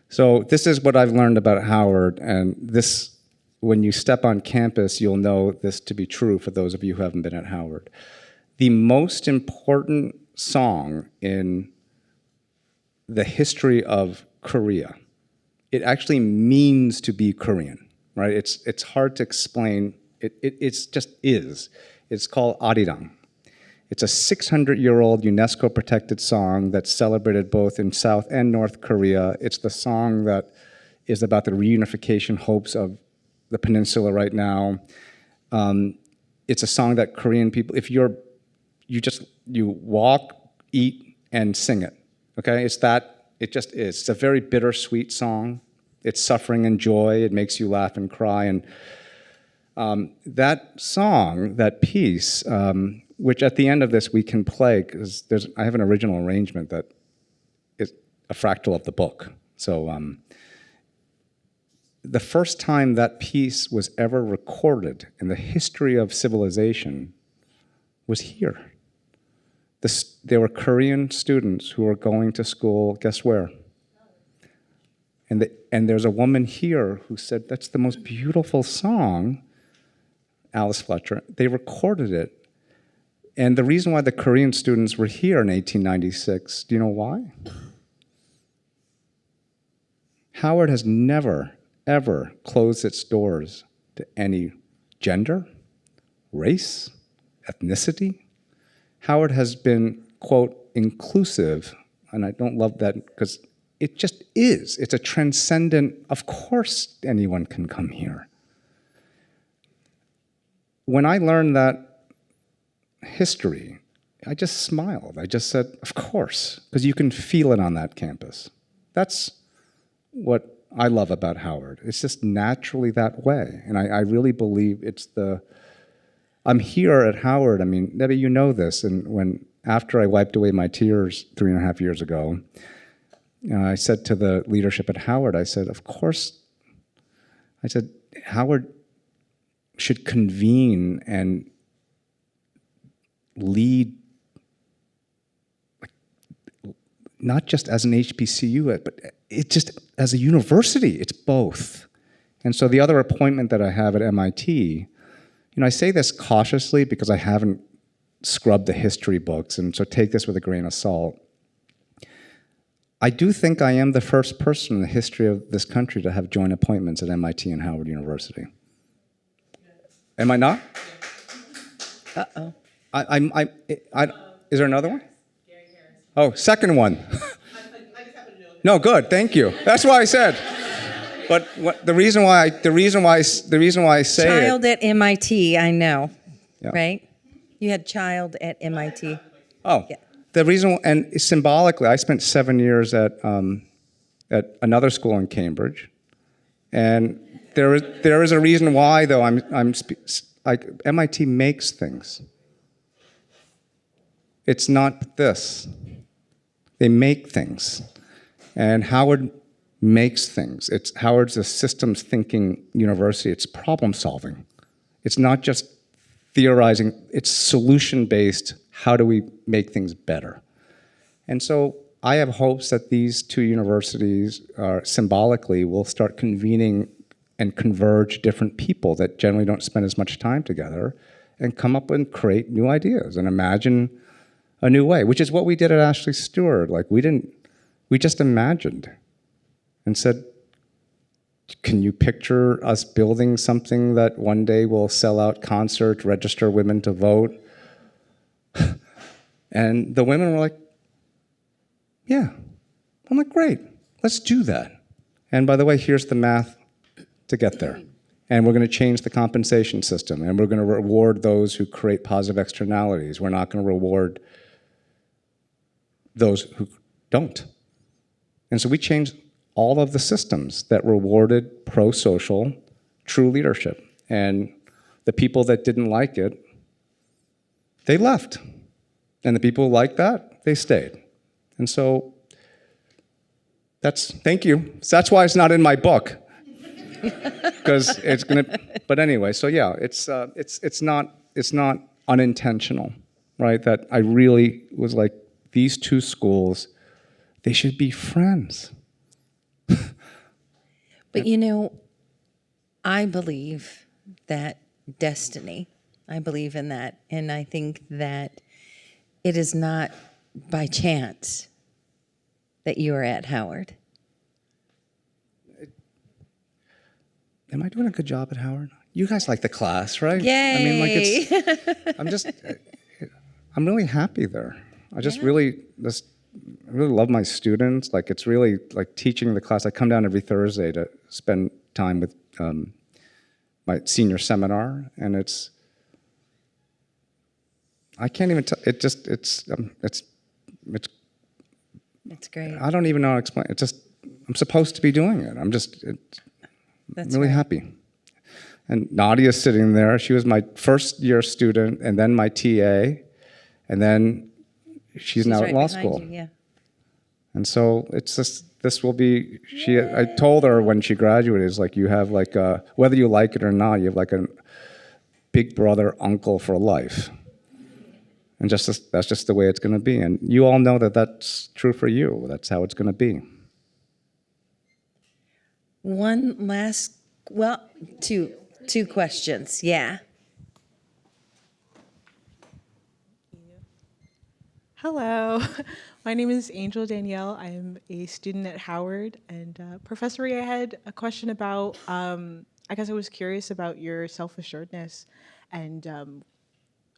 So this is what I've learned about Howard, and this, when you step on campus, you'll know this to be true for those of you who haven't been at Howard. The most important song in the history of Korea, it actually means to be Korean, right? It's hard to explain. It's just is. It's called Arirang. It's a 600-year-old UNESCO-protected song that's celebrated both in South and North Korea. It's the song that is about the reunification hopes of the peninsula right now. It's a song that Korean people, if you walk, eat, and sing it, okay? It just is. It's a very bittersweet song. It's suffering and joy. It makes you laugh and cry. And that song, that piece, which at the end of this we can play, because I have an original arrangement that is a fractal of the book. So the first time that piece was ever recorded in the history of civilization was here. There were Korean students who were going to school, guess where? And there's a woman here who said, that's the most beautiful song, Alice Fletcher. They recorded it. And the reason why the Korean students were here in 1896, do you know why? Howard has never, ever closed its doors to any gender, race, ethnicity. Howard has been, quote, inclusive, and I don't love that because it just is. It's a transcendent, of course anyone can come here. When I learned that history, I just smiled. I just said, of course, because you can feel it on that campus. That's what I love about Howard. It's just naturally that way. And I really believe I'm here at Howard. I mean, Debbi, you know this. And after I wiped away my tears 3.5 years ago, I said to the leadership at Howard, I said, of course, I said, Howard should convene and lead not just as an HBCU, but it just as a university, it's both. And so the other appointment that I have at MIT, I say this cautiously because I haven't scrubbed the history books, and so take this with a grain of salt. I do think I am the first person in the history of this country to have joint appointments at MIT and Howard University. Am I not? Uh-oh. Is there another one? Oh, second one. No, good, thank you. That's why I said. But the reason why I say Child at MIT, I know, Yeah. right? You had child at MIT. Oh, Yeah. the reason, and symbolically, I spent 7 years at another school in Cambridge, and there is a reason why, though. MIT makes things. It's not this. They make things, and Howard makes things. Howard's a systems thinking university. It's problem solving. It's not just theorizing. It's solution based. How do we make things better? And so I have hopes that these two universities symbolically will start convening and converge different people that generally don't spend as much time together and come up and create new ideas and imagine a new way, which is what we did at Ashley Stewart. Like we just imagined and said, can you picture us building something that one day will sell out concerts, register women to vote? And the women were like, yeah. I'm like, great, let's do that. And by the way, here's the math to get there. And we're going to change the compensation system, and we're going to reward those who create positive externalities. We're not going to reward those who don't. And so we changed all of the systems that rewarded pro-social, true leadership. And the people that didn't like it, they left. And the people who liked that, they stayed. And so thank you. That's why it's not in my book. Because it's gonna, but anyway, so yeah, it's not unintentional, right? That I really was like, these two schools, they should be friends. But I believe that destiny, I believe in that. And I think that it is not by chance that you are at Howard. Am I doing a good job at Howard? You guys like the class, right? Yay! I mean, I'm really happy there. I really love my students. Like, it's really like teaching the class. I come down every Thursday to spend time with my senior seminar, and I can't even tell. It's great. I don't even know how to explain. I'm supposed to be doing it. That's really right. happy. And Nadia's sitting there. She was my first year student, and then my TA, and then she's now right at law behind school. you, yeah. And so it's just, this will be, I told her when she graduated, it's like you have like whether you like it or not, you have like a big brother uncle for life. And that's just the way it's going to be. And you all know that that's true for you. That's how it's going to be. One last, two questions, yeah. Hello, my name is Angel Danielle. I'm a student at Howard. And Professor Rhee, I had a question about, I guess I was curious about your self-assuredness and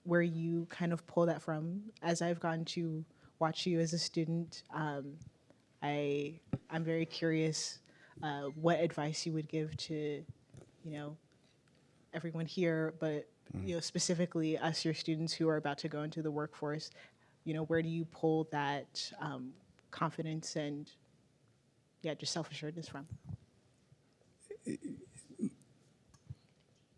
where you kind of pull that from. As I've gotten to watch you as a student, I'm very curious what advice you would give to, everyone here, but specifically us, your students who are about to go into the workforce. Where do you pull that confidence and, just self-assuredness from?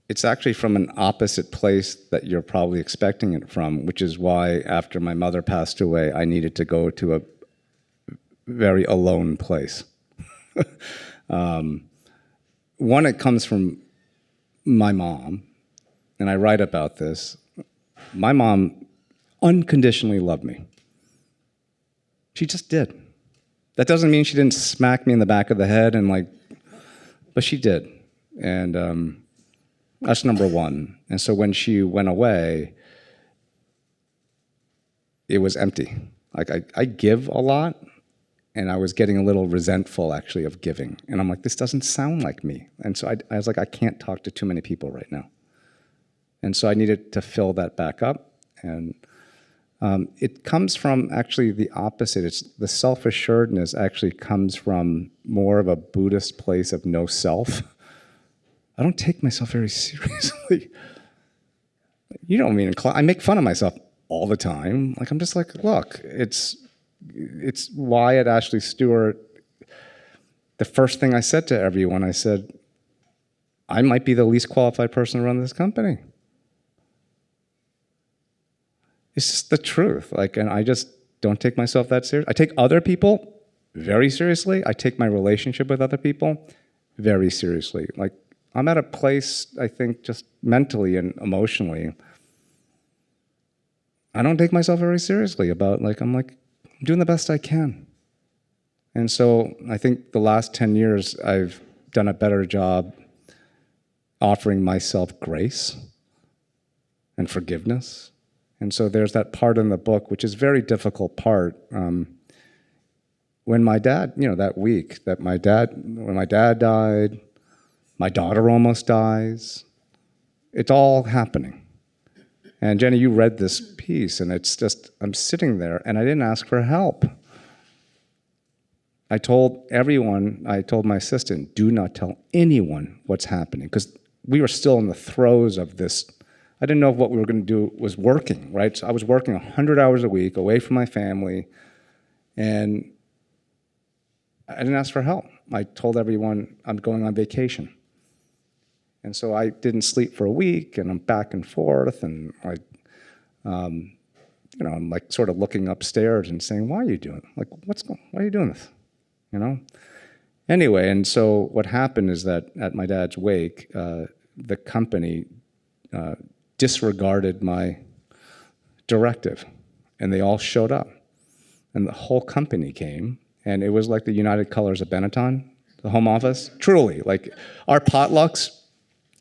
It's actually from an opposite place that you're probably expecting it from, which is why after my mother passed away, I needed to go to a very alone place. One, it comes from my mom, and I write about this. My mom unconditionally loved me. She just did. That doesn't mean she didn't smack me in the back of the head and like, but she did. And that's number one. And so when she went away, it was empty. Like I give a lot, and I was getting a little resentful actually of giving. And I'm like, this doesn't sound like me. And so I was like, I can't talk to too many people right now. And so I needed to fill that back up. And it comes from actually the opposite. It's the self-assuredness actually comes from more of a Buddhist place of no self. I don't take myself very seriously. You don't mean I make fun of myself all the time. Like I'm just like, look, it's why at Ashley Stewart, the first thing I said to everyone, I said, I might be the least qualified person to run this company. It's just the truth. Like, and I just don't take myself that serious. I take other people very seriously. I take my relationship with other people very seriously. Like, I'm at a place, I think, just mentally and emotionally, I don't take myself very seriously about, like, I'm doing the best I can. And so I think the last 10 years, I've done a better job offering myself grace and forgiveness. And so there's that part in the book, which is a very difficult part. When my dad, that week when my dad died, my daughter almost dies, it's all happening. And Jenny, you read this piece, and it's just, I'm sitting there, and I didn't ask for help. I told my assistant, do not tell anyone what's happening, because we were still in the throes of this. I didn't know if what we were going to do was working, right? So I was working 100 hours a week, away from my family, and I didn't ask for help. I told everyone I'm going on vacation. And so I didn't sleep for a week, and I'm back and forth, and I'm like sort of looking upstairs and saying, why are you doing it? Like, why are you doing this? Anyway, and so what happened is that at my dad's wake, the company disregarded my directive, and they all showed up. And the whole company came, and it was like the United Colors of Benetton, the home office. Truly, like our potlucks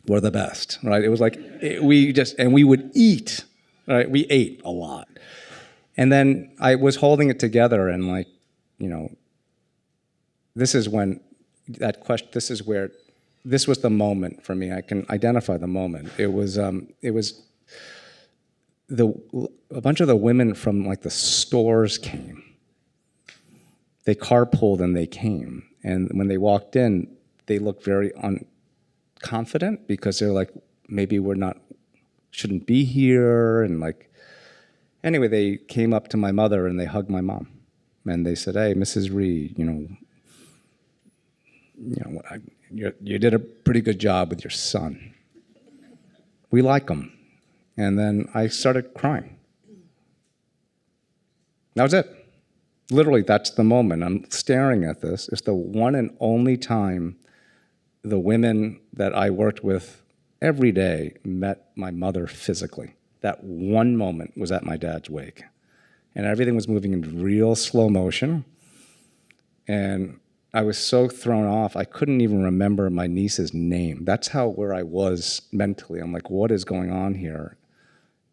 were the best, right? It was like we would eat, right? We ate a lot. And then I was holding it together, and this is when that question, this was the moment for me. I can identify the moment. It was a bunch of the women from like the stores came. They carpooled and they came. And when they walked in, they looked very confident, because they're like, maybe shouldn't be here, and like, anyway, they came up to my mother and they hugged my mom, and they said, hey, Mrs. Rhee, you did a pretty good job with your son. We like him. And then I started crying. That was it. Literally, that's the moment. I'm staring at this. It's the one and only time the women that I worked with every day met my mother physically. That one moment was at my dad's wake. And everything was moving in real slow motion. And I was so thrown off, I couldn't even remember my niece's name. That's where I was mentally. I'm like, what is going on here?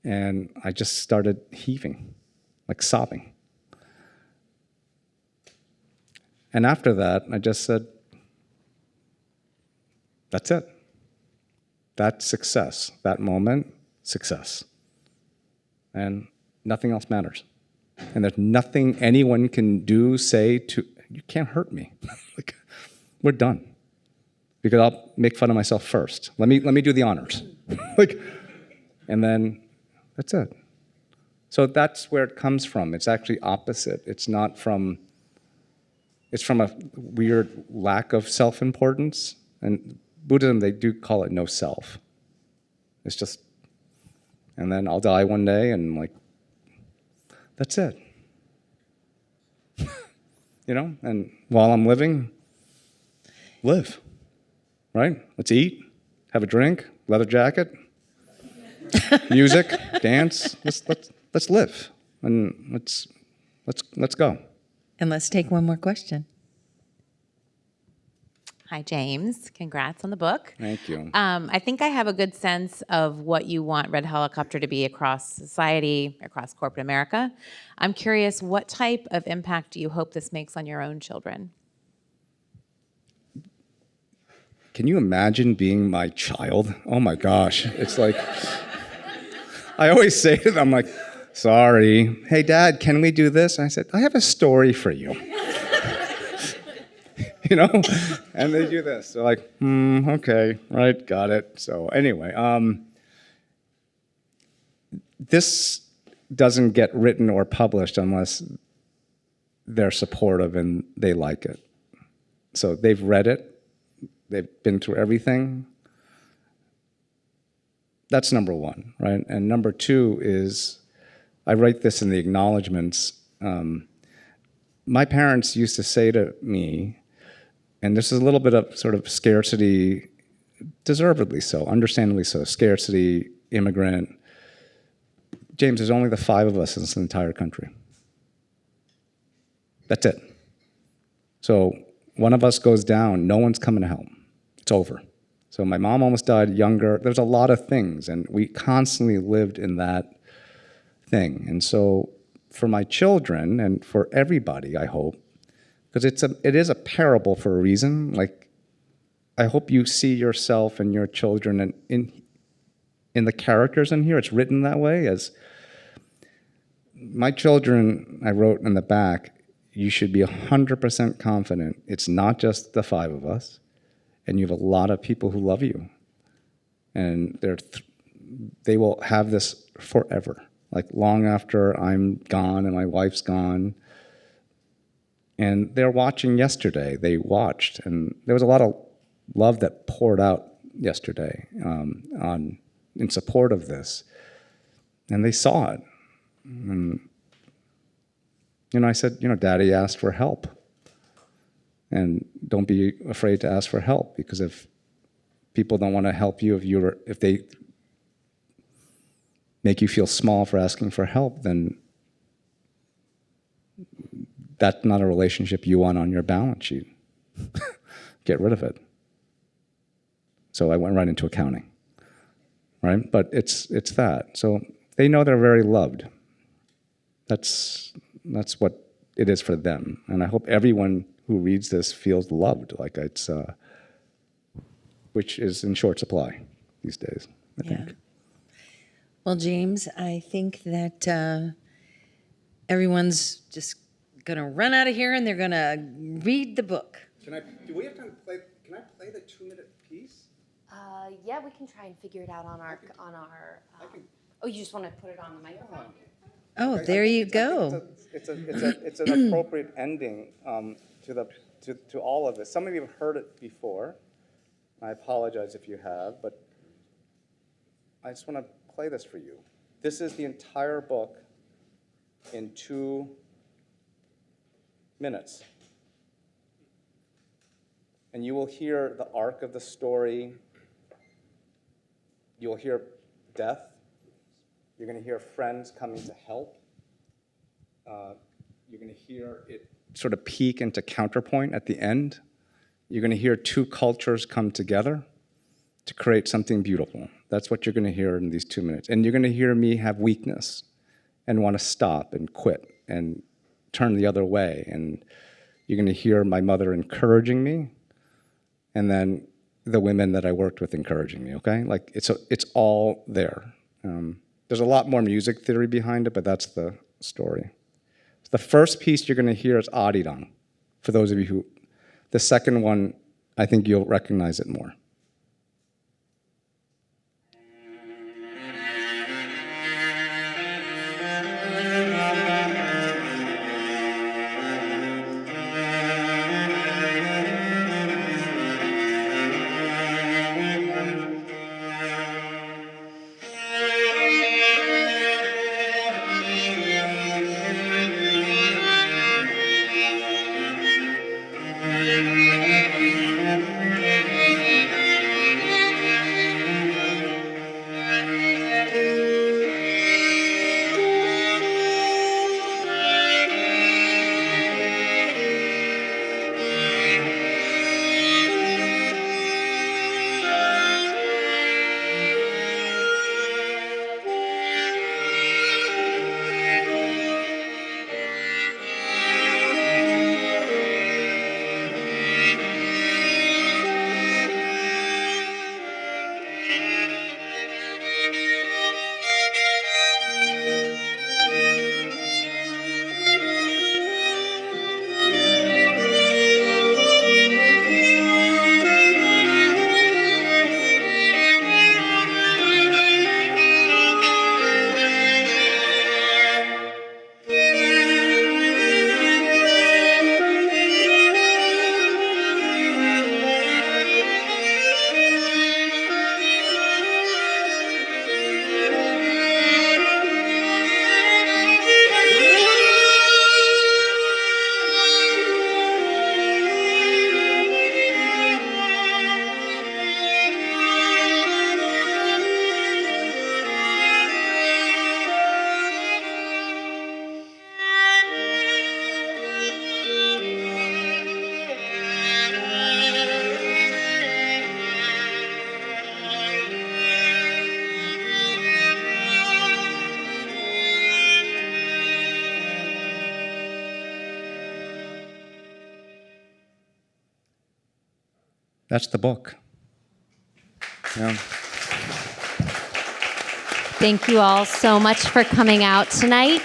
And I just started heaving, like sobbing. And after that, I just said, that's it. That's success. That moment, success. And nothing else matters. And there's nothing anyone can do, say to, you can't hurt me. Like, we're done. Because I'll make fun of myself first. Let me do the honors. And then that's it. So that's where it comes from. It's actually opposite. It's from a weird lack of self-importance. And Buddhism, they do call it no self. It's just, and then I'll die one day, and like, that's it. And while I'm living, live, right? Let's eat, have a drink, leather jacket, music, dance. Let's live, and let's go. And let's take one more question. Hi, James. Congrats on the book. Thank you. I think I have a good sense of what you want Red Helicopter to be across society, across corporate America. I'm curious, what type of impact do you hope this makes on your own children? Can you imagine being my child? Oh my gosh. It's like, I always say to them, like, sorry, hey dad, can we do this? And I said, I have a story for you. You know? And they do this. They're like, okay, right, got it. So anyway, this doesn't get written or published unless they're supportive and they like it. So they've read it. They've been through everything. That's number one, right? And number two is, I write this in the acknowledgments. My parents used to say to me, and this is a little bit of sort of scarcity, deservedly so, understandably so, scarcity, immigrant. James, there's only the 5 of us in this entire country. That's it. So one of us goes down, no one's coming to help. It's over. So my mom almost died younger. There's a lot of things, and we constantly lived in that thing. And so for my children and for everybody, I hope, because it is a parable for a reason. Like, I hope you see yourself and your children and in the characters in here. It's written that way. As my children, I wrote in the back, you should be 100% confident it's not just the 5 of us, and you have a lot of people who love you. And they will have this forever, like long after I'm gone and my wife's gone. And they're watching yesterday. They watched, and there was a lot of love that poured out yesterday in support of this. And they saw it. And, I said, Daddy asked for help. And don't be afraid to ask for help, because if people don't want to help you, if they make you feel small for asking for help, then that's not a relationship you want on your balance sheet. Get rid of it. So I went right into accounting, right? But it's that. So they know they're very loved. That's what it is for them. And I hope everyone who reads this feels loved, like it's, which is in short supply these days, I think. Well, James, I think that everyone's just going to run out of here and they're going to read the book. Do we have time to play? Can I play the 2-minute piece? Yeah, we can try and figure it out on our. Oh, you just want to put it on the microphone? Oh, there you go. It's an appropriate ending to all of this. Some of you have heard it before. I apologize if you have, but I just want to play this for you. This is the entire book in 2 minutes. And you will hear the arc of the story. You'll hear death. You're going to hear friends coming to help. You're going to hear it sort of peak into counterpoint at the end. You're going to hear 2 cultures come together to create something beautiful. That's what you're going to hear in these 2 minutes. And you're going to hear me have weakness and want to stop and quit and turn the other way. And you're going to hear my mother encouraging me, and then the women that I worked with encouraging me, okay? Like, it's all there. There's a lot more music theory behind it, but that's the story. The first piece you're going to hear is Arirang, for those of you who... The second one, I think you'll recognize it more. That's the book. Yeah. Thank you all so much for coming out tonight.